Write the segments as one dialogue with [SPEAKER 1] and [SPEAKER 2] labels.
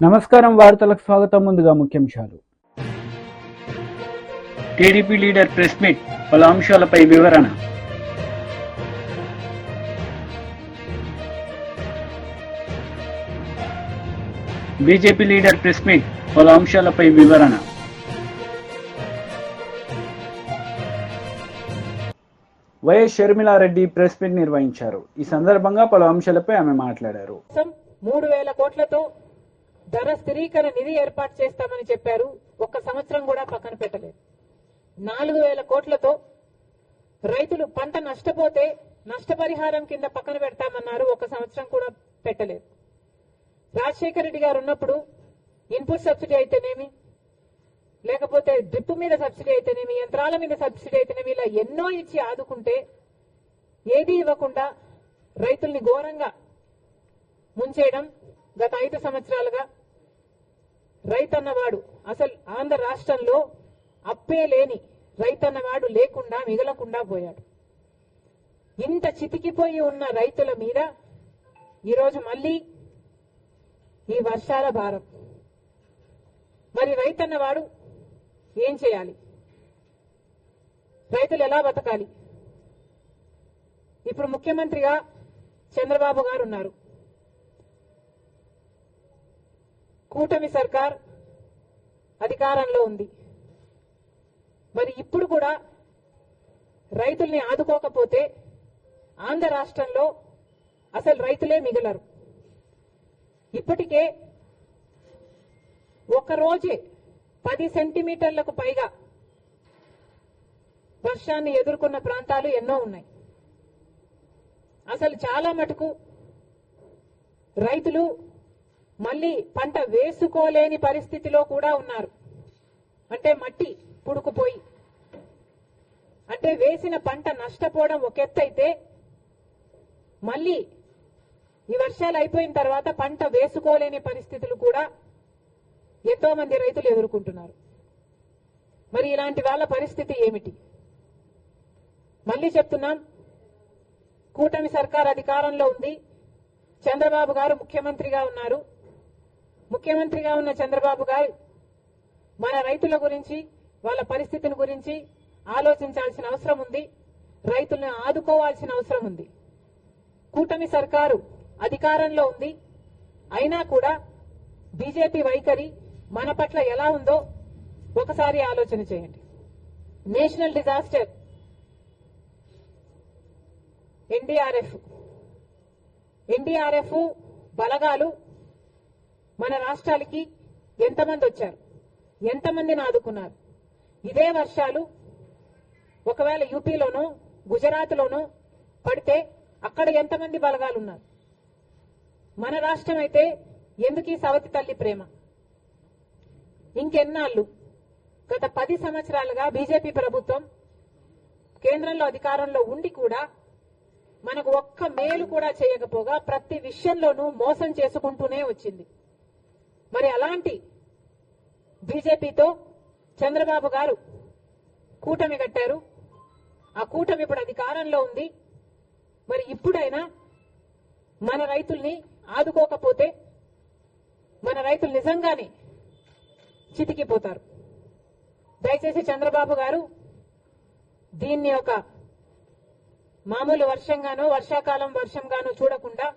[SPEAKER 1] నమస్కారం వార్తలకు స్వాగతం. ముందుగా ముఖ్యాంశాలు.
[SPEAKER 2] టీడీపీ లీడర్ ప్రెస్ మీట్, పలు అంశాలపై వివరణ. బీజేపీ లీడర్ ప్రెస్ మీట్, పలు అంశాలపై వివరణ.
[SPEAKER 1] వైఎస్ షర్మిలారెడ్డి ప్రెస్ మీట్ నిర్వహించారు. ఈ సందర్భంగా పలు అంశాలపై ఆమె మాట్లాడారు.
[SPEAKER 3] 3,000 కోట్లతో ధర స్థిరీకరణ నిధి ఏర్పాటు చేస్తామని చెప్పారు. ఒక్క సంవత్సరం కూడా పక్కన పెట్టలేదు. 4,000 కోట్లతో రైతులు పంట నష్టపోతే నష్టపరిహారం కింద పక్కన పెడతామన్నారు. ఒక్క సంవత్సరం కూడా పెట్టలేదు. రాజశేఖర రెడ్డి గారు ఉన్నప్పుడు ఇన్పుట్ సబ్సిడీ అయితేనేమి, లేకపోతే డ్రిప్ మీద సబ్సిడీ అయితేనేమి, యంత్రాల మీద సబ్సిడీ అయితేనేమి, ఇలా ఎన్నో ఇచ్చి ఆదుకుంటే ఏది ఇవ్వకుండా రైతుల్ని ఘోరంగా ముంచేయడం గత 5 సంవత్సరాలుగా. రైతన్నవాడు అసలు ఆంధ్ర రాష్ట్రంలో అప్పే లేని రైతన్నవాడు లేకుండా మిగలకుండా పోయాడు. ఇంత చితికిపోయి ఉన్న రైతుల మీద ఈరోజు మళ్ళీ ఈ వర్షాల భారం. మరి రైతన్నవాడు ఏం చేయాలి? రైతులు ఎలా బతకాలి? ఇప్పుడు ముఖ్యమంత్రిగా చంద్రబాబు గారు ఉన్నారు. కూటమి సర్కార్ అధికారంలో ఉంది. మరి ఇప్పుడు కూడా రైతుల్ని ఆదుకోకపోతే ఆంధ్ర రాష్ట్రంలో అసలు రైతులే మిగలరు. ఇప్పటికే ఒక్కరోజే 10 సెంటీమీటర్లకు పైగా వర్షాన్ని ఎదుర్కొన్న ప్రాంతాలు ఎన్నో ఉన్నాయి. అసలు చాలా మటుకు రైతులు మళ్ళీ పంట వేసుకోలేని పరిస్థితిలో కూడా ఉన్నారు. అంటే మట్టి పుడుకుపోయి, అంటే వేసిన పంట నష్టపోవడం ఒక ఎత్తు అయితే, మళ్ళీ ఈ వర్షాలు అయిపోయిన తర్వాత పంట వేసుకోలేని పరిస్థితులు కూడా ఎంతో మంది రైతులు ఎదుర్కొంటున్నారు. మరి ఇలాంటి వాళ్ళ పరిస్థితి ఏమిటి? మళ్ళీ చెప్తున్నాం, కూటమి సర్కార్ అధికారంలో ఉంది. చంద్రబాబు గారు ముఖ్యమంత్రిగా ఉన్నారు. ముఖ్యమంత్రిగా ఉన్న చంద్రబాబు గారు మన రైతుల గురించి, వాళ్ళ పరిస్థితిని గురించి ఆలోచించాల్సిన అవసరం ఉంది. రైతులను ఆదుకోవాల్సిన అవసరం ఉంది. కూటమి సర్కారు అధికారంలో ఉంది. అయినా కూడా బీజేపీ వైఖరి మన పట్ల ఎలా ఉందో ఒకసారి ఆలోచన చేయండి. నేషనల్ డిజాస్టర్ ఎన్డీఆర్ఎఫ్ బలగాలు మన రాష్ట్రాలకి ఎంతమంది వచ్చారు? ఎంతమందిని ఆదుకున్నారు? ఇదే వర్షాలు ఒకవేళ యూపీలోనో గుజరాత్లోనో పడితే అక్కడ ఎంతమంది బలగాలు ఉన్నారు? మన రాష్ట్రం అయితే ఎందుకు ఈ సవతి తల్లి ప్రేమ? ఇంకెన్నాళ్ళు? గత 10 సంవత్సరాలుగా బీజేపీ ప్రభుత్వం కేంద్రంలో అధికారంలో ఉండి కూడా మనకు ఒక్క మేలు కూడా చేయకపోగా ప్రతి విషయంలోనూ మోసం చేసుకుంటూనే వచ్చింది. మరి అలాంటి బీజేపీతో చంద్రబాబు గారు కూటమి కట్టారు. ఆ కూటమి ఇప్పుడు అధికారంలో ఉంది. మరి ఇప్పుడైనా మన రైతుల్ని ఆదుకోకపోతే మన రైతులు నిజంగానే చితికిపోతారు. దయచేసి చంద్రబాబు గారు దీన్ని ఒక మామూలు వర్షంగానో, వర్షాకాలం వర్షంగానో చూడకుండా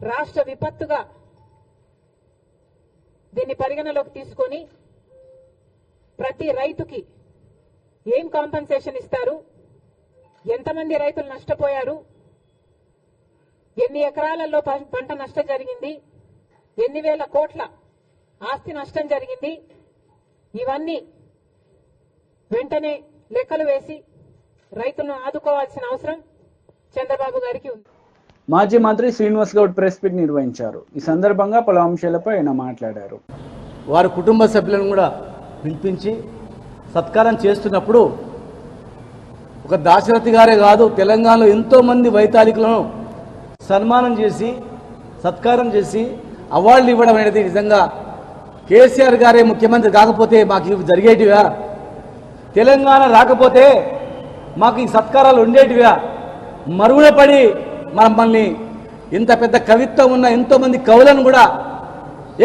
[SPEAKER 3] రాష్ట్ర విపత్తుగా దీన్ని పరిగణలోకి తీసుకొని ప్రతి రైతుకి ఏం కాంపెన్సేషన్ ఇస్తారు, ఎంతమంది రైతులు నష్టపోయారు, ఎన్ని ఎకరాలలో పంట నష్టం జరిగింది, ఎన్ని వేల కోట్ల ఆస్తి నష్టం జరిగింది, ఇవన్నీ వెంటనే లెక్కలు వేసి రైతులను ఆదుకోవాల్సిన అవసరం చంద్రబాబు గారికి ఉంది.
[SPEAKER 1] మాజీ మంత్రి శ్రీనివాస్ గౌడ్ ప్రెస్ మీట్ నిర్వహించారు. ఈ సందర్భంగా పలు అంశాలపై ఆయన మాట్లాడారు.
[SPEAKER 4] వారి కుటుంబ సభ్యులను కూడా పిలిపించి సత్కారం చేస్తున్నప్పుడు ఒక దాశరథి గారే కాదు, తెలంగాణలో ఎంతోమంది వైతాళికులను సన్మానం చేసి సత్కారం చేసి అవార్డులు ఇవ్వడం అనేది నిజంగా కేసీఆర్ గారే ముఖ్యమంత్రి కాకపోతే మాకు ఇవి జరిగేటివా? తెలంగాణ రాకపోతే మాకు ఈ సత్కారాలు ఉండేటివా? మరుగున పడి మమ్మల్ని ఇంత పెద్ద కవిత్వం ఉన్న ఎంతోమంది కవులను కూడా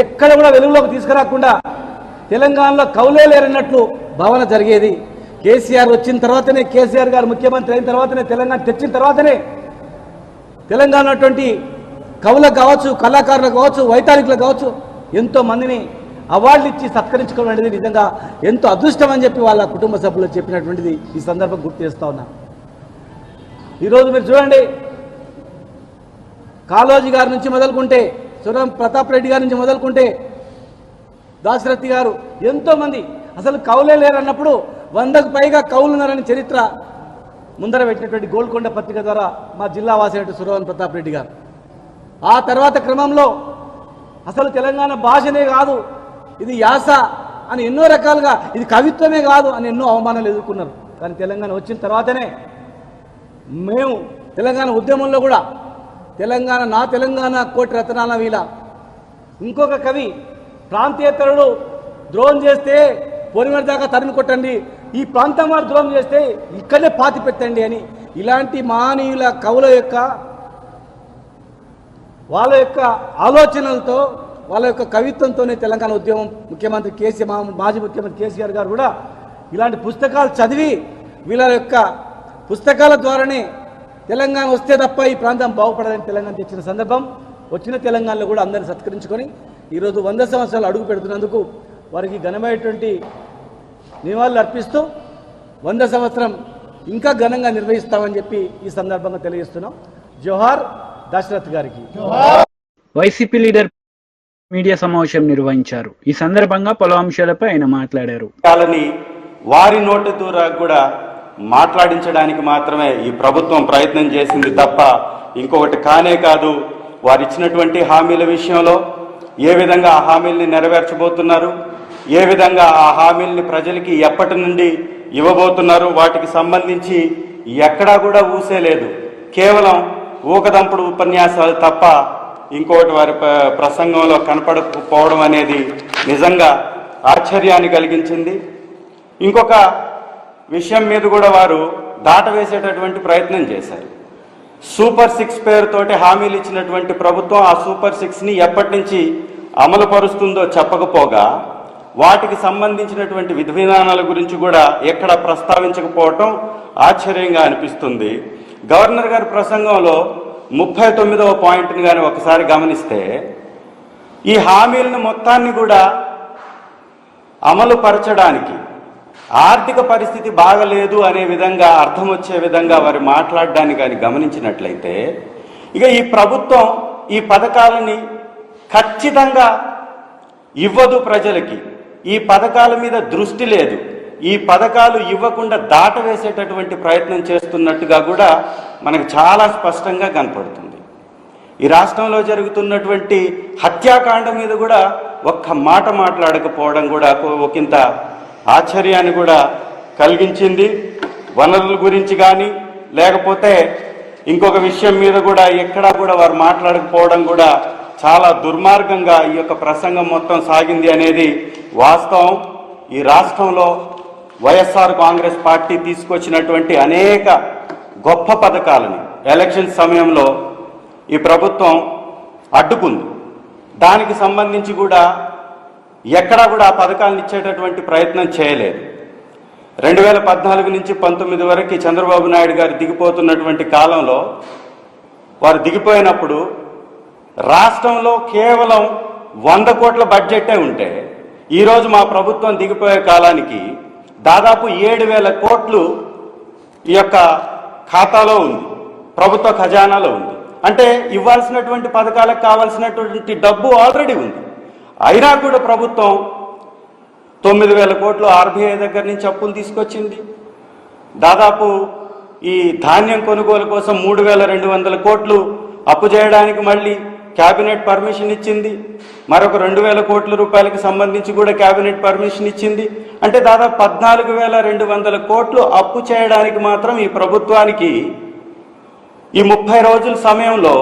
[SPEAKER 4] ఎక్కడ కూడా వెలుగులోకి తీసుకురాకుండా తెలంగాణలో కవులే లేరన్నట్లు భావన జరిగేది. కేసీఆర్ వచ్చిన తర్వాతనే, కేసీఆర్ గారు ముఖ్యమంత్రి అయిన తర్వాతనే, తెలంగాణ తెచ్చిన తర్వాతనే తెలంగాణ అటువంటి కవులకు కావచ్చు, కళాకారులకు కావచ్చు, వైతాళికులకు కావచ్చు ఎంతో మందిని అవార్డులు ఇచ్చి సత్కరించుకోవడం అనేది నిజంగా ఎంతో అదృష్టం అని చెప్పి వాళ్ళ కుటుంబ సభ్యులు చెప్పినటువంటిది ఈ సందర్భం గుర్తు చేస్తా ఉన్నా. ఈరోజు మీరు చూడండి, కాళోజీ గారి నుంచి మొదలుకుంటే, సురం ప్రతాప్ రెడ్డి గారి నుంచి మొదలుకుంటే, దాశరథి గారు, ఎంతోమంది అసలు కవులే లేరన్నప్పుడు 100కు పైగా కవులు ఉన్నారని చరిత్ర ముందర పెట్టినటువంటి గోల్కొండ పత్రిక ద్వారా మా జిల్లా వాసినటువంటి సురవన్ ప్రతాప్ రెడ్డి గారు. ఆ తర్వాత క్రమంలో అసలు తెలంగాణ భాషనే కాదు, ఇది యాస అని ఎన్నో రకాలుగా, ఇది కవిత్వమే కాదు అని ఎన్నో అవమానాలు ఎదుర్కొన్నారు. కానీ తెలంగాణ వచ్చిన తర్వాతనే మేము తెలంగాణ ఉద్యమంలో కూడా తెలంగాణ, నా తెలంగాణ కోటి రతనాల వీల, ఇంకొక కవి ప్రాంతేతరుడు ద్రోహం చేస్తే పొరిమేర దాకా తరిమి కొట్టండి, ఈ ప్రాంతం వారు ద్రోహం చేస్తే ఇక్కడే పాతి పెట్టండి అని ఇలాంటి మహనీయుల కవుల యొక్క వాళ్ళ యొక్క ఆలోచనలతో, వాళ్ళ యొక్క కవిత్వంతోనే తెలంగాణ ఉద్యమం ముఖ్యమంత్రి మాజీ ముఖ్యమంత్రి కేసీఆర్ గారు కూడా ఇలాంటి పుస్తకాలు చదివి వీళ్ళ యొక్క పుస్తకాల ద్వారానే తెలంగాణ వస్తే తప్ప ఈ ప్రాంతం బాగుపడదని తెలంగాణ తెచ్చిన సందర్భం. వచ్చిన తెలంగాణలో కూడా అందరిని సత్కరించుకొని ఈరోజు 100 సంవత్సరాలు అడుగు పెడుతున్నందుకు వారికి ఘనమైనటువంటి నివాళులు అర్పిస్తూ 100 సంవత్సరం ఇంకా ఘనంగా నిర్వహిస్తామని చెప్పి ఈ సందర్భంగా తెలియజేస్తున్నాం. జోహార్ దశరథ్ గారికి.
[SPEAKER 2] వైసీపీ లీడర్ మీడియా సమావేశం నిర్వహించారు. ఈ సందర్భంగా పలు అంశాలపై ఆయన మాట్లాడారు.
[SPEAKER 5] వారి నోటి ద్వారా కూడా మాట్లాడించడానికి మాత్రమే ఈ ప్రభుత్వం ప్రయత్నం చేసింది తప్ప ఇంకొకటి కానే కాదు. వారు ఇచ్చినటువంటి హామీల విషయంలో ఏ విధంగా ఆ హామీల్ని నెరవేర్చబోతున్నారు, ఏ విధంగా ఆ హామీల్ని ప్రజలకి ఎప్పటి నుండి ఇవ్వబోతున్నారు, వాటికి సంబంధించి ఎక్కడా కూడా ఊసేలేదు. కేవలం ఊకదంపుడు ఉపన్యాసాలు తప్ప ఇంకొకటి వారి ప్రసంగంలో కనపడకపోవడం అనేది నిజంగా ఆశ్చర్యాన్ని కలిగించింది. ఇంకొక విషయం మీద కూడా వారు దాటవేసేటటువంటి ప్రయత్నం చేశారు. సూపర్ 6 పేరుతోటి హామీలు ఇచ్చినటువంటి ప్రభుత్వం ఆ సూపర్ 6ని ఎప్పటి నుంచి అమలు పరుస్తుందో చెప్పకపోగా వాటికి సంబంధించినటువంటి విధి విధానాల గురించి కూడా ఎక్కడ ప్రస్తావించకపోవటం ఆశ్చర్యంగా అనిపిస్తుంది. గవర్నర్ గారి ప్రసంగంలో 39వ పాయింట్ని కానీ ఒకసారి గమనిస్తే ఈ హామీలను మొత్తాన్ని కూడా అమలు పరచడానికి ఆర్థిక పరిస్థితి బాగలేదు అనే విధంగా అర్థం వచ్చే విధంగా వారు మాట్లాడడాన్ని కానీ గమనించినట్లయితే ఇక ఈ ప్రభుత్వం ఈ పథకాలని ఖచ్చితంగా ఇవ్వదు ప్రజలకి, ఈ పథకాల మీద దృష్టి లేదు, ఈ పథకాలు ఇవ్వకుండా దాటవేసేటటువంటి ప్రయత్నం చేస్తున్నట్టుగా కూడా మనకు చాలా స్పష్టంగా కనపడుతుంది. ఈ రాష్ట్రంలో జరుగుతున్నటువంటి హత్యాకాండ మీద కూడా ఒక్క మాట మాట్లాడకపోవడం కూడా ఒకంత ఆశ్చర్యాన్ని కూడా కలిగించింది. వనరుల గురించి కానీ లేకపోతే ఇంకొక విషయం మీద కూడా ఎక్కడా కూడా వారు మాట్లాడకపోవడం కూడా చాలా దుర్మార్గంగా ఈ యొక్క ప్రసంగం మొత్తం సాగింది అనేది వాస్తవం. ఈ రాష్ట్రంలో వైఎస్ఆర్ కాంగ్రెస్ పార్టీ తీసుకొచ్చినటువంటి అనేక గొప్ప పథకాలని ఎలక్షన్ సమయంలో ఈ ప్రభుత్వం అడ్డుకుంది. దానికి సంబంధించి కూడా ఎక్కడా కూడా ఆ పథకాలను ఇచ్చేటటువంటి ప్రయత్నం చేయలేదు. 2014 నుంచి 19 వరకు చంద్రబాబు నాయుడు గారు దిగిపోతున్నటువంటి కాలంలో వారు దిగిపోయినప్పుడు రాష్ట్రంలో కేవలం 100 కోట్ల బడ్జెటే ఉంటే ఈరోజు మా ప్రభుత్వం దిగిపోయే కాలానికి దాదాపు 7,000 కోట్లు ఈ యొక్క ఖాతాలో ఉంది, ప్రభుత్వ ఖజానాలో ఉంది. అంటే ఇవ్వాల్సినటువంటి పథకాలకు కావాల్సినటువంటి డబ్బు ఆల్రెడీ ఉంది. అయినా కూడా ప్రభుత్వం 9,000 కోట్లు ఆర్బీఐ దగ్గర నుంచి అప్పులు తీసుకొచ్చింది. దాదాపు ఈ ధాన్యం కొనుగోలు కోసం 3,200 కోట్లు అప్పు చేయడానికి మళ్ళీ క్యాబినెట్ పర్మిషన్ ఇచ్చింది. మరొక 2,000 కోట్ల రూపాయలకు సంబంధించి కూడా క్యాబినెట్ పర్మిషన్ ఇచ్చింది. అంటే దాదాపు 14,200 కోట్లు అప్పు చేయడానికి మాత్రం ఈ ప్రభుత్వానికి ఈ 30 రోజుల సమయంలో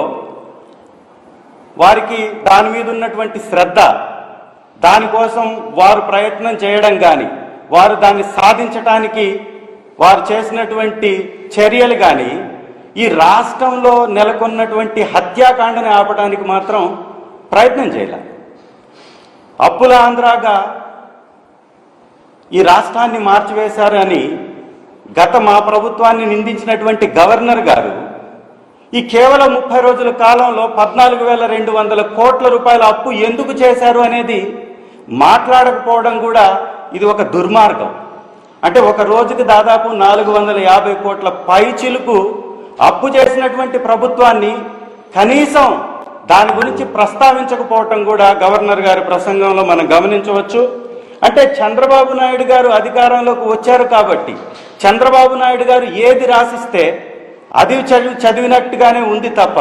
[SPEAKER 5] వారికి దాని మీద ఉన్నటువంటి శ్రద్ధ, దానికోసం వారు ప్రయత్నం చేయడం కానీ వారు దాన్ని సాధించడానికి వారు చేసినటువంటి చర్యలు కానీ ఈ రాష్ట్రంలో నెలకొన్నటువంటి హత్యాకాండని ఆపడానికి మాత్రం ప్రయత్నం చేయలేదు. అప్పుల ఆంధ్రాగా ఈ రాష్ట్రాన్ని మార్చివేశారు అని గత మా ప్రభుత్వాన్ని నిందించినటువంటి గవర్నర్ గారు ఈ కేవలం 30 రోజుల కాలంలో 14,200 కోట్ల రూపాయల అప్పు ఎందుకు చేశారు అనేది మాట్లాడకపోవడం కూడా ఇది ఒక దుర్మార్గం. అంటే ఒక రోజుకి దాదాపు 450 కోట్ల పైచిలుకు అప్పు చేసినటువంటి ప్రభుత్వాన్ని కనీసం దాని గురించి ప్రస్తావించకపోవటం కూడా గవర్నర్ గారి ప్రసంగంలో మనం గమనించవచ్చు. అంటే చంద్రబాబు నాయుడు గారు అధికారంలోకి వచ్చారు కాబట్టి చంద్రబాబు నాయుడు గారు ఏది రాసిస్తే అది చదివినట్టుగానే ఉంది తప్ప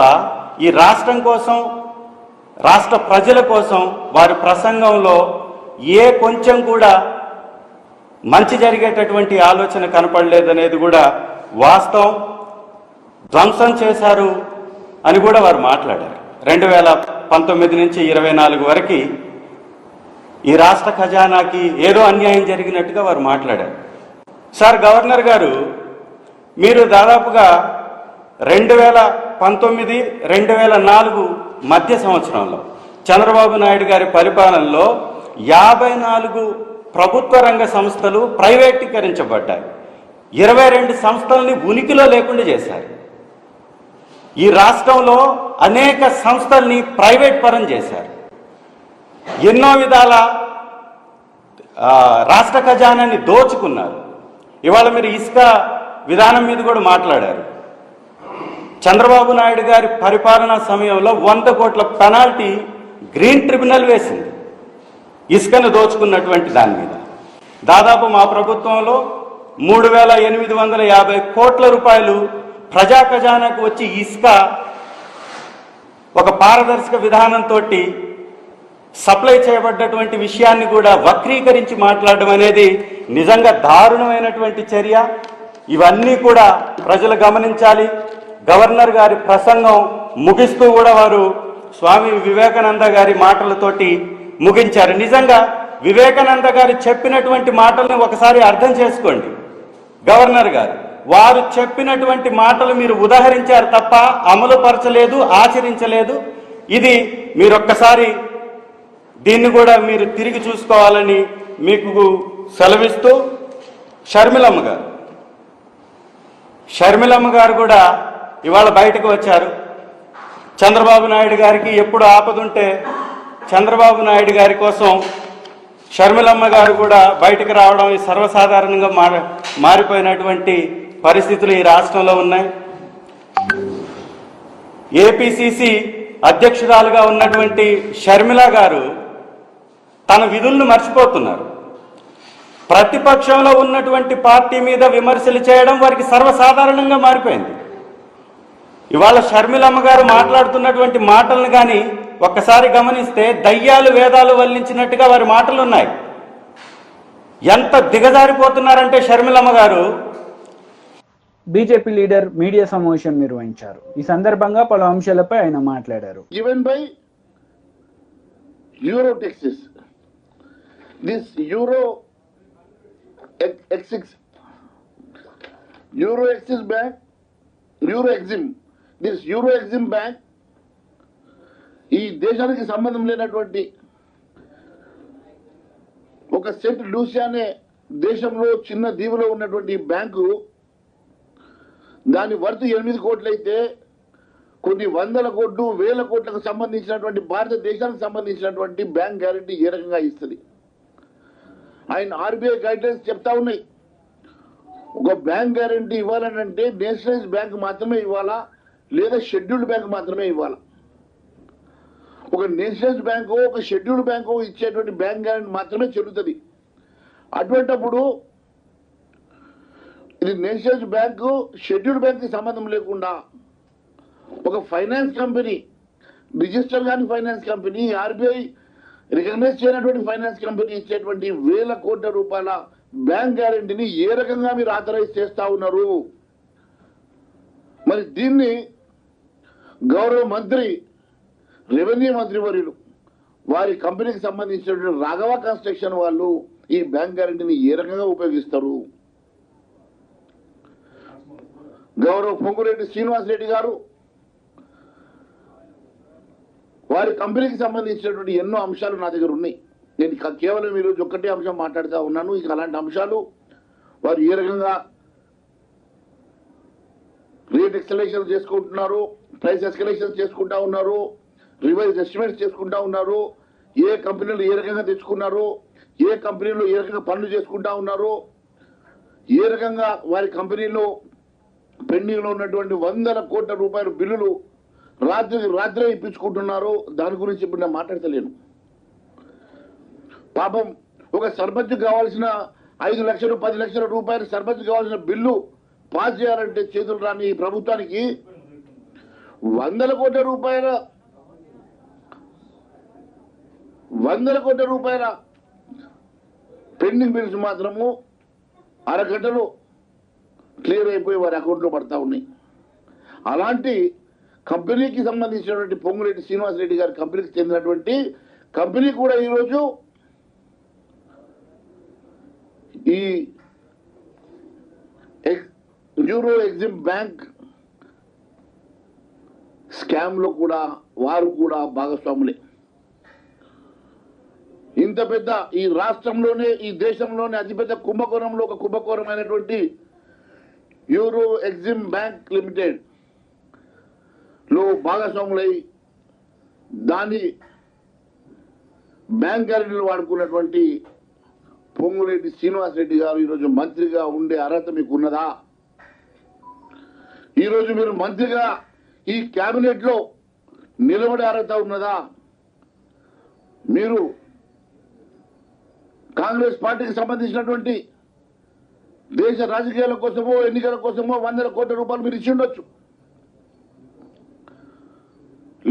[SPEAKER 5] ఈ రాష్ట్రం కోసం, రాష్ట్ర ప్రజల కోసం వారి ప్రసంగంలో ఏ కొంచెం కూడా మంచి జరిగేటటువంటి ఆలోచన కనపడలేదనేది కూడా వాస్తవం. ధ్వంసం చేశారు అని కూడా వారు మాట్లాడారు. 2019 నుంచి 24 వరకు ఈ రాష్ట్ర ఖజానాకి ఏదో అన్యాయం జరిగినట్టుగా వారు మాట్లాడారు. సార్ గవర్నర్ గారు, మీరు దాదాపుగా 2019, 2004 మధ్య సంవత్సరంలో చంద్రబాబు నాయుడు గారి పరిపాలనలో 54 ప్రభుత్వ రంగ సంస్థలు ప్రైవేటీకరించబడ్డాయి. 22 సంస్థల్ని ఉనికిలో లేకుండా చేశారు. ఈ రాష్ట్రంలో అనేక సంస్థల్ని ప్రైవేట్ పరం చేశారు. ఎన్నో విధాల రాష్ట్ర ఖజానాన్ని దోచుకున్నారు. ఇవాళ మీరు ఇసుక విధానం మీద కూడా మాట్లాడారు. చంద్రబాబు నాయుడు గారి పరిపాలనా సమయంలో 100 కోట్ల పెనాల్టీ గ్రీన్ ట్రిబ్యునల్ వేసింది ఇసుకను దోచుకున్నటువంటి దాని మీద. దాదాపు మా ప్రభుత్వంలో 3,850 కోట్ల రూపాయలు ప్రజా ఖజానాకు వచ్చి ఇసుక ఒక పారదర్శక విధానంతో సప్లై చేయబడ్డటువంటి విషయాన్ని కూడా వక్రీకరించి మాట్లాడడం అనేది నిజంగా దారుణమైనటువంటి చర్య. ఇవన్నీ కూడా ప్రజలు గమనించాలి. గవర్నర్ గారి ప్రసంగం ముగిస్తూ కూడా వారు స్వామి వివేకానంద గారి మాటలతోటి ముగించారు. నిజంగా వివేకానంద గారు చెప్పినటువంటి మాటలను ఒకసారి అర్థం చేసుకోండి. గవర్నర్ గారు వారు చెప్పినటువంటి మాటలు మీరు ఉదాహరించారు తప్ప అమలు పరచలేదు, ఆచరించలేదు. ఇది మీరొక్కసారి దీన్ని కూడా మీరు తిరిగి చూసుకోవాలని మీకు సెలవిస్తూ, షర్మిలమ్మ గారు కూడా ఇవాళ బయటకు వచ్చారు. చంద్రబాబు నాయుడు గారికి ఎప్పుడు ఆపదుంటే చంద్రబాబు నాయుడు గారి కోసం షర్మిలమ్మ గారు కూడా బయటకు రావడం సర్వసాధారణంగా మారిపోయినటువంటి పరిస్థితులు ఈ రాష్ట్రంలో ఉన్నాయి. ఏపీసీసీ అధ్యక్షురాలుగా ఉన్నటువంటి షర్మిల గారు తన విధులను మర్చిపోతున్నారు. ప్రతిపక్షంలో ఉన్నటువంటి పార్టీ మీద విమర్శలు చేయడం వారికి సర్వసాధారణంగా మారిపోయింది. ఇవాళ షర్మిలమ్మ గారు మాట్లాడుతున్నటువంటి మాటలను కానీ ఒక్కసారి గమనిస్తే దయ్యాలు వేదాలు వల్లించినట్టుగా వారి మాటలు ఉన్నాయి. ఎంత దిగజారిపోతున్నారంటే షర్మిలమ్మ గారు.
[SPEAKER 1] బీజేపీ లీడర్ మీడియా సమావేశం నిర్వహించారు. ఈ సందర్భంగా పలు అంశాలపై ఆయన మాట్లాడారు.
[SPEAKER 6] Given by Euro taxes, this Euro Exim Bank, Euro Exim, this Euro Exim Bank ఈ దేశానికి సంబంధం లేనటువంటి ఒక సెంట్ లూసియా అనే దేశంలో చిన్న దీవులో ఉన్నటువంటి బ్యాంకు, దాని వర్త్ 8 కోట్లయితే కొన్ని 100 కోట్లు 1000 కోట్లకు సంబంధించినటువంటి భారతదేశానికి సంబంధించినటువంటి బ్యాంక్ గ్యారంటీ ఏ రకంగా ఇస్తుంది? ఆయన ఆర్బీఐ గైడ్లైన్స్ చెప్తా ఉన్నాయి. ఒక బ్యాంక్ గ్యారంటీ ఇవ్వాలంటే నేషనలైజ్ బ్యాంక్ మాత్రమే ఇవ్వాలా, లేదా షెడ్యూల్డ్ బ్యాంక్ మాత్రమే ఇవ్వాలా? ఒక నేషనలైజ్ బ్యాంకు, ఒక షెడ్యూల్డ్ బ్యాంకు ఇచ్చేటువంటి బ్యాంక్ గ్యారంటీ మాత్రమే చెల్లుతుంది. అటువంటిప్పుడు ఇది నేషనలైజ్ బ్యాంకు, షెడ్యూల్డ్ బ్యాంక్కి సంబంధం లేకుండా ఒక ఫైనాన్స్ కంపెనీ, రిజిస్టర్ కాని ఫైనాన్స్ కంపెనీ, ఆర్బీఐ రికగ్నైజ్ చేయనటువంటి ఫైనాన్స్ కంపెనీ ఇచ్చేటువంటి 1000 కోట్ల రూపాయల బ్యాంక్ గ్యారంటీని ఏ రకంగా మీరు ఆథరైజ్ చేస్తా ఉన్నారు? మరి దీన్ని గౌరవ మంత్రి, రెవెన్యూ మంత్రి వర్యులు వారి కంపెనీకి సంబంధించినటువంటి రాఘవ కన్స్ట్రక్షన్ వాళ్ళు ఈ బ్యాంక్ గ్యారంటీని ఏ రకంగా ఉపయోగిస్తారు? గౌరవ పొంగురెడ్డి శ్రీనివాసరెడ్డి గారు వారి కంపెనీకి సంబంధించినటువంటి ఎన్నో అంశాలు నా దగ్గర ఉన్నాయి. నేను కేవలం ఈరోజు ఒక్కటే అంశం మాట్లాడుతూ ఉన్నాను. ఇక అలాంటి అంశాలు వారు ఏ రకంగా రేట్ ఎక్సలేషన్ చేసుకుంటున్నారు, ప్రైస్ ఎస్కలేషన్ చేసుకుంటా ఉన్నారు, రివైజ్ ఎస్టిమేట్స్ చేసుకుంటా ఉన్నారు, ఏ కంపెనీలు ఏ రకంగా తెచ్చుకున్నారు, ఏ కంపెనీలు ఏ రకంగా పనులు చేసుకుంటా ఉన్నారు, ఏ రకంగా వారి కంపెనీలో పెండింగ్ లో ఉన్నటువంటి 100 కోట్ల రూపాయల బిల్లులు రాత్రే ఇప్పించుకుంటున్నారు. దాని గురించి ఇప్పుడు నేను మాట్లాడతలేను. పాపం ఒక సర్పంచ్ కావాల్సిన 5 లక్షలు 10 లక్షల రూపాయల సర్పంచ్ కావాల్సిన బిల్లు పాస్ చేయాలంటే చేతులు రాని ఈ ప్రభుత్వానికి 100 కోట్ల రూపాయల పెండింగ్ బిల్స్ మాత్రము అరగంటలో క్లియర్ అయిపోయి వారి అకౌంట్లో పడతా ఉన్నాయి. అలాంటి కంపెనీకి సంబంధించినటువంటి పొంగులేటి శ్రీనివాసరెడ్డి గారి కంపెనీకి చెందినటువంటి కంపెనీ కూడా ఈరోజు ఈ యూరో ఎగ్జిమ్ బ్యాంక్ స్కామ్ లో కూడా వారు కూడా భాగస్వాములే. ఇంత పెద్ద ఈ రాష్ట్రంలోనే ఈ దేశంలోనే అతిపెద్ద కుంభకోణంలో ఒక కుంభకోణమైనటువంటి యూరో ఎగ్జిమ్ బ్యాంక్ లిమిటెడ్ లో భాగస్వాములై దాని బ్యాంక్ గ్యారెంటీలు వాడుకున్నటువంటి పొంగులేటి శ్రీనివాసరెడ్డి గారు ఈరోజు మంత్రిగా ఉండే అర్హత మీకు ఉన్నదా? ఈరోజు మీరు మంత్రిగా ఈ కేబినెట్ లో నిలబడే అర్హత ఉన్నదా? మీరు కాంగ్రెస్ పార్టీకి సంబంధించినటువంటి దేశ రాజకీయాల కోసమో ఎన్నికల కోసమో 100 కోట్ల రూపాయలు మీరు ఇచ్చి ఉండొచ్చు,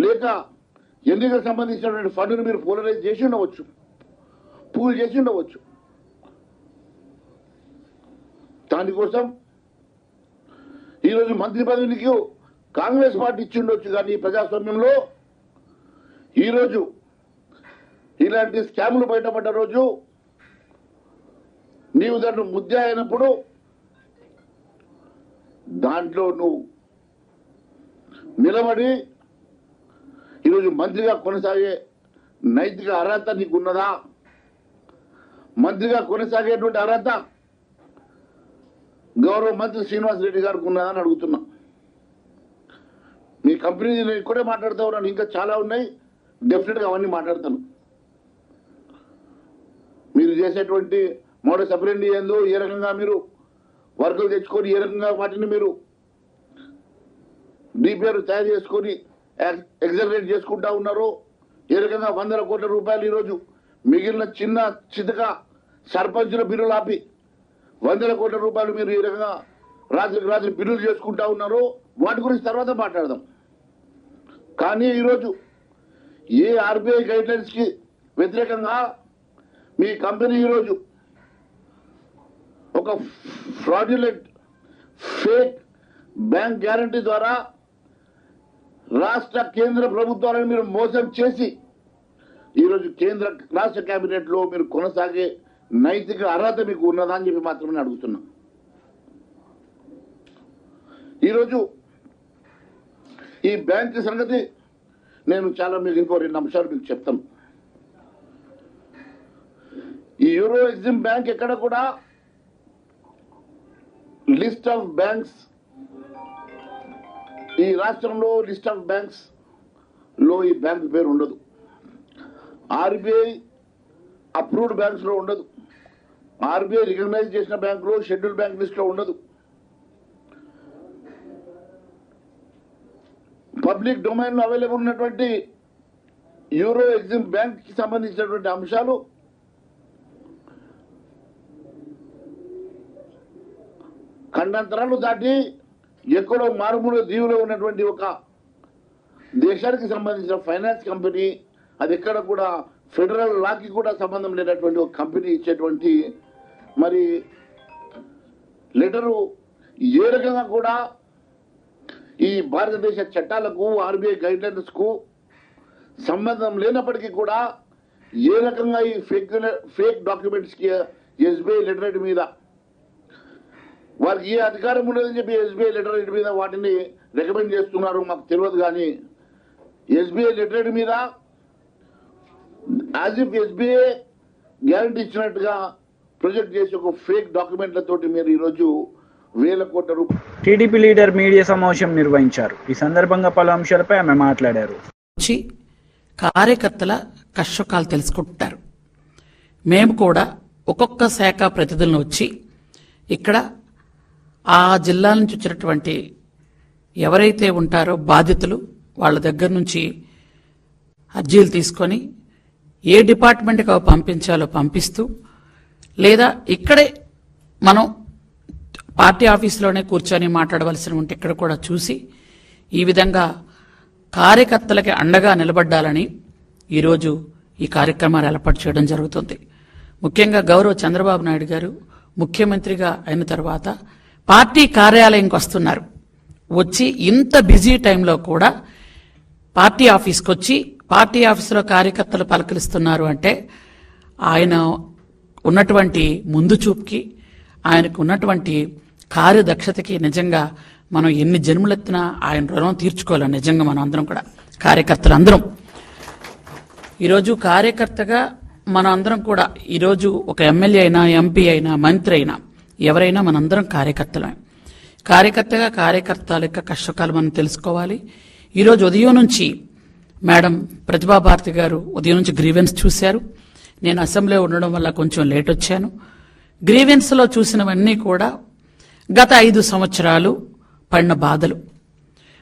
[SPEAKER 6] లేక ఎన్నికలకు సంబంధించినటువంటి ఫండ్ను మీరు పోలరైజ్ చేసి ఉండవచ్చు, పూల్ చేసి ఉండవచ్చు. దానికోసం ఈరోజు మంత్రి పదవికి కాంగ్రెస్ పార్టీ ఇచ్చి ఉండొచ్చు. కానీ ప్రజాస్వామ్యంలో ఈరోజు ఇలాంటి స్కాములు బయటపడ్డ రోజు నీవు దాంట్లో ముద్ద అయినప్పుడు దాంట్లో నువ్వు నిలబడి ఈరోజు మంత్రిగా కొనసాగే నైతిక అర్హత నీకున్నదా? మంత్రిగా కొనసాగేటువంటి అర్హత గౌరవ మంత్రి శ్రీనివాసరెడ్డి గారికి ఉన్నదా అని అడుగుతున్నా. మీ కంపెనీ నేను ఇక్కడే మాట్లాడుతూ ఉన్నాను, ఇంకా చాలా ఉన్నాయి, డెఫినెట్గా అవన్నీ మాట్లాడతాను. మీరు చేసేటువంటి మోడల్ సపరేండి ఏందో, ఏ రకంగా మీరు వర్కులు తెచ్చుకొని ఏ రకంగా వాటిని మీరు డిపిఆర్ తయారు చేసుకొని ఎగ్జలరేట్ చేసుకుంటా ఉన్నారో, ఏ రకంగా 100 కోట్ల రూపాయలు ఈరోజు మిగిలిన చిన్న చితక సర్పంచుల బిల్లులు ఆపి 100 కోట్ల రూపాయలు మీరు ఏ రకంగా రాత్రికి రాత్రి బిల్లులు చేసుకుంటా ఉన్నారో వాటి గురించి తర్వాత మాట్లాడదాం. కానీ ఈరోజు ఏ ఆర్బీఐ గైడ్లైన్స్ కి వ్యతిరేకంగా మీ కంపెనీ ఈరోజు ఒక ఫ్రాడ్యులెంట్ ఫేక్ బ్యాంక్ గ్యారంటీ ద్వారా రాష్ట్ర కేంద్ర ప్రభుత్వాలను మీరు మోసం చేసి ఈరోజు రాష్ట్ర కేబినెట్ లో మీరు కొనసాగే నైతిక అర్హత మీకు ఉన్నదా అని చెప్పి మాత్రమే అడుగుతున్నా. ఈరోజు ఈ బ్యాంక్ సంగతి నేను చాలా మీకు ఇంకో 2 అంశాలు మీకు చెప్తాను. ఈ యూరో ఎగ్జిమ్ బ్యాంక్ ఎక్కడ కూడా లిస్ట్ ఆఫ్ బ్యాంక్స్, ఈ రాష్ట్రంలో లిస్ట్ ఆఫ్ బ్యాంక్స్ లో ఈ బ్యాంక్ పేరు ఉండదు. ఆర్బీఐ అప్రూవ్డ్ బ్యాంక్స్ లో ఉండదు. ఆర్బీఐ రికగ్నైజ్ చేసిన బ్యాంకులో షెడ్యూల్ బ్యాంక్ లిస్ట్ లో ఉండదు. పబ్లిక్ డొమైన్ లో అవైలబుల్ ఉన్నటువంటి యూరో ఎగ్జిమ్ బ్యాంక్ కి సంబంధించినటువంటి అంశాలు ఖండాంతరాలు దాటి ఎక్కడో మారుమూల దీవులో ఉన్నటువంటి ఒక దేశానికి సంబంధించిన ఫైనాన్స్ కంపెనీ, అది ఎక్కడ కూడా ఫెడరల్ లాకి కూడా సంబంధం లేనటువంటి ఒక కంపెనీ ఇచ్చేటువంటి మరి లెటరు ఏ రకంగా కూడా ఈ భారతదేశ చట్టాలకు ఆర్బీఐ గైడ్లైన్స్ కు సంబంధం లేనప్పటికీ కూడా ఏ రకంగా ఈ ఫేక్ డాక్యుమెంట్స్ కి ఎస్బీఐ లెటర్ మీద వారికి ఏ అధికారం ఉండదని చెప్పి ఎస్బీఐ లెటర్ మీద వాటిని రికమెండ్ చేస్తున్నారు మాకు తెలియదు. కానీ ఎస్బీఐ లెటర్ మీద యాజ్ ఇఫ్ ఎస్బీఐ గ్యారంటీ ఇచ్చినట్టుగా ప్రొజెక్ట్ చేసి ఒక ఫేక్ డాక్యుమెంట్లతోటి మీరు ఈరోజు వేల కోట్ల రూపాయలు.
[SPEAKER 1] టీడీపీ లీడర్ మీడియా సమావేశం నిర్వహించారు. ఈ సందర్భంగా పలు అంశాలపై ఆమె మాట్లాడారు.
[SPEAKER 7] కార్యకర్తల కష్టకాలు తెలుసుకుంటారు. మేము కూడా ఒక్కొక్క శాఖ ప్రతినిధులను వచ్చి ఇక్కడ ఆ జిల్లా నుంచి వచ్చినటువంటి ఎవరైతే ఉంటారో బాధితులు వాళ్ళ దగ్గర నుంచి అర్జీలు తీసుకొని ఏ డిపార్ట్మెంట్కి అవి పంపించాలో పంపిస్తూ, లేదా ఇక్కడే మనం పార్టీ ఆఫీసులోనే కూర్చొని మాట్లాడవలసి ఉంటే ఇక్కడ కూడా చూసి ఈ విధంగా కార్యకర్తలకి అండగా నిలబడ్డాలని ఈరోజు ఈ కార్యక్రమాలు ఏర్పాటు చేయడం జరుగుతుంది. ముఖ్యంగా గౌరవ చంద్రబాబు నాయుడు గారు ముఖ్యమంత్రిగా అయిన తర్వాత పార్టీ కార్యాలయంకి వస్తున్నారు. వచ్చి ఇంత బిజీ టైంలో కూడా పార్టీ ఆఫీస్కి వచ్చి పార్టీ ఆఫీసులో కార్యకర్తలు పలకరిస్తున్నారు అంటే ఆయన ఉన్నటువంటి ముందు చూపుకి, ఆయనకు ఉన్నటువంటి కార్యదక్షతకి నిజంగా మనం ఎన్ని జన్మలెత్తినా ఆయన రుణం తీర్చుకోవాలి. నిజంగా మనం అందరం కూడా కార్యకర్తలందరం ఈరోజు కార్యకర్తగా మనం అందరం కూడా ఈరోజు ఒక ఎమ్మెల్యే అయినా, ఎంపీ అయినా, మంత్రి అయినా, ఎవరైనా మనందరం కార్యకర్తలమే. కార్యకర్తగా కార్యకర్తల యొక్క కష్టకాలు మనం తెలుసుకోవాలి. ఈరోజు ఉదయం నుంచి మేడం ప్రతిభా భారతి గారు ఉదయం నుంచి గ్రీవెన్స్ చూశారు. నేను అసెంబ్లీలో ఉండడం వల్ల కొంచెం లేట్ వచ్చాను. గ్రీవెన్స్లో చూసినవన్నీ కూడా గత 5 సంవత్సరాలు పడిన బాధలు.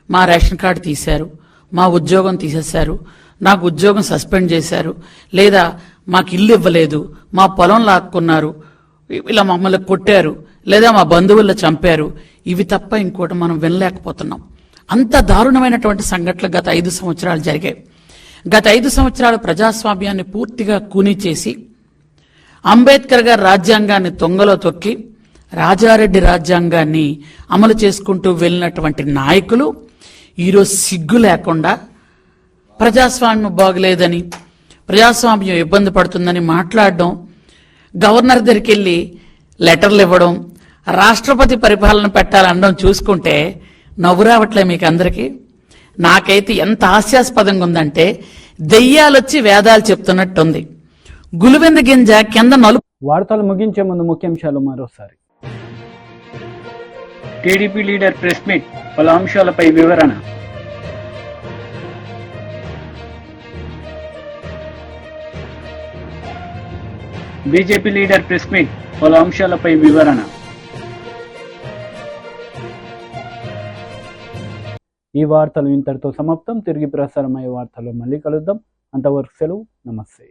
[SPEAKER 7] మా రేషన్ కార్డు తీశారు, మా ఉద్యోగం తీసేశారు, నాకు ఉద్యోగం సస్పెండ్ చేశారు, లేదా మాకు ఇల్లు ఇవ్వలేదు, మా పొలం లాక్కున్నారు, ఇలా మమ్మల్ని కొట్టారు, లేదా మా బంధువుల్లో చంపారు. ఇవి తప్ప ఇంకోటి మనం వినలేకపోతున్నాం. అంత దారుణమైనటువంటి సంఘటనలు గత 5 సంవత్సరాలు జరిగాయి. గత 5 సంవత్సరాలు ప్రజాస్వామ్యాన్ని పూర్తిగా కూనీ చేసి అంబేద్కర్ గారి రాజ్యాంగాన్ని తొంగలో తొక్కి రాజారెడ్డి రాజ్యాంగాన్ని అమలు చేసుకుంటూ వెళ్ళినటువంటి నాయకులు ఈరోజు సిగ్గు లేకుండా ప్రజాస్వామ్యం బాగలేదని, ప్రజాస్వామ్యం ఇబ్బంది పడుతుందని మాట్లాడడం, గవర్నర్ దగ్గరికి వెళ్ళి లెటర్లు ఇవ్వడం, రాష్ట్రపతి పరిపాలన పెట్టాలనడం చూసుకుంటే నవ్వు రావట్లే మీకు అందరికీ? నాకైతే ఎంత హాస్యాస్పదంగా ఉందంటే దెయ్యాలొచ్చి వేదాలు చెప్తున్నట్టుంది. గులివెంద గింజ కింద నలుపు.
[SPEAKER 1] వార్తలు ముగించే ముందు ముఖ్యాంశాలు మరోసారి. టీడీపీ లీడర్ ప్రెస్ మీట్, పలు అంశాలపై వివరణ. బీజేపీ లీడర్ ప్రెస్ మీట్, పలు అంశాలపై వివరణ. ఈ వార్తలు ఇంతటితో సమాప్తం. తిరిగి ప్రసారమయ్యే వార్తల్లో మళ్ళీ కలుద్దాం. అంతవరకు సెలవు. నమస్తే.